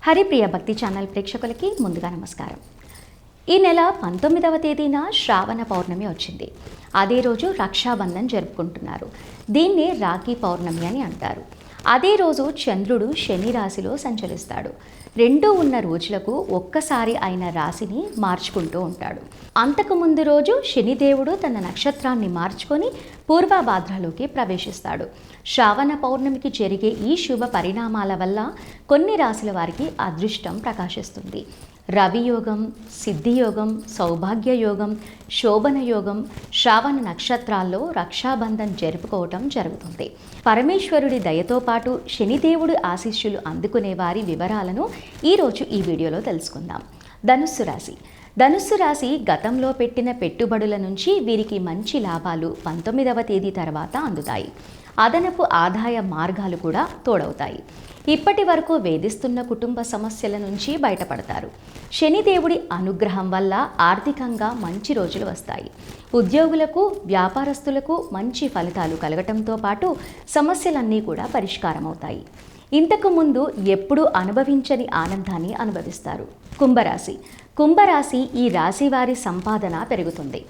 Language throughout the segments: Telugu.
హరిప్రియ భక్తి ఛానల్ ప్రేక్షకులకి ముందుగా నమస్కారం. ఈ నెల 19వ తేదీన శ్రావణ పౌర్ణమి వచ్చింది. అదే రోజు రక్షాబంధన్ జరుపుకుంటున్నారు. దీన్నే రాఖీ పౌర్ణమి అని అంటారు. అదే రోజు చంద్రుడు శని రాశిలో సంచరిస్తాడు. రెండూ ఉన్న రోజులకు ఒక్కసారి ఆయన రాశిని మార్చుకుంటూ ఉంటాడు. అంతకుముందు రోజు శనిదేవుడు తన నక్షత్రాన్ని మార్చుకొని పూర్వభాద్రలోకి ప్రవేశిస్తాడు. శ్రావణ పౌర్ణమికి జరిగే ఈ శుభ పరిణామాల వల్ల కొన్ని రాశుల వారికి అదృష్టం ప్రకాశిస్తుంది. రవియోగం, సిద్ధియోగం, సౌభాగ్యయోగం, శోభన యోగం శ్రావణ నక్షత్రాల్లో రక్షాబంధన్ జరుపుకోవటం జరుగుతుంది. పరమేశ్వరుడి దయతో పాటు శనిదేవుడి ఆశీస్సులు అందుకునే వారి వివరాలను ఈరోజు ఈ వీడియోలో తెలుసుకుందాం. ధనుస్సు రాశి. ధనుస్సు రాశి గతంలో పెట్టిన పెట్టుబడుల నుంచి వీరికి మంచి లాభాలు 19వ తేదీ తర్వాత అందుతాయి. అదనపు ఆదాయ మార్గాలు కూడా తోడవుతాయి. ఇప్పటి వరకు వేధిస్తున్న కుటుంబ సమస్యల నుంచి బయటపడతారు. శనిదేవుడి అనుగ్రహం వల్ల ఆర్థికంగా మంచి రోజులు వస్తాయి. ఉద్యోగులకు, వ్యాపారస్తులకు మంచి ఫలితాలు కలగటంతో పాటు సమస్యలన్నీ కూడా పరిష్కారం అవుతాయి. ఇంతకు ముందు ఎప్పుడూ అనుభవించని ఆనందాన్ని అనుభవిస్తారు. కుంభరాశి. కుంభరాశి ఈ రాశి వారి సంపాదన పెరుగుతుంది.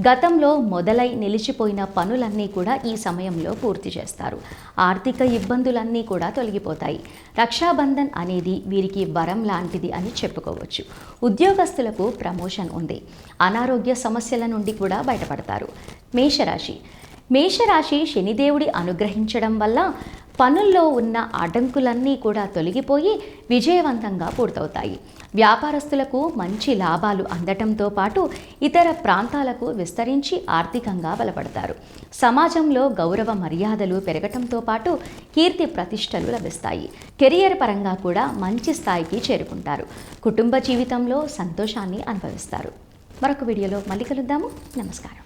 గతంలో మొదలై నిలిచిపోయిన పనులన్నీ కూడా ఈ సమయంలో పూర్తి చేస్తారు. ఆర్థిక ఇబ్బందులన్నీ కూడా తొలగిపోతాయి. రక్షాబంధన్ అనేది వీరికి వరం లాంటిది అని చెప్పుకోవచ్చు. ఉద్యోగస్తులకు ప్రమోషన్ ఉంది. అనారోగ్య సమస్యల నుండి కూడా బయటపడతారు. మేషరాశి. మేషరాశి శనిదేవుడి అనుగ్రహించడం వల్ల పనుల్లో ఉన్న అడ్డంకులన్నీ కూడా తొలగిపోయి విజయవంతంగా పూర్తవుతాయి. వ్యాపారస్తులకు మంచి లాభాలు అందటంతో పాటు ఇతర ప్రాంతాలకు విస్తరించి ఆర్థికంగా బలపడతారు. సమాజంలో గౌరవ మర్యాదలు పెరగటంతో పాటు కీర్తి ప్రతిష్టలు లభిస్తాయి. కెరియర్ పరంగా కూడా మంచి స్థాయికి చేరుకుంటారు. కుటుంబ జీవితంలో సంతోషాన్ని అనుభవిస్తారు. మరొక వీడియోలో మళ్ళీ కలుద్దాము. నమస్కారం.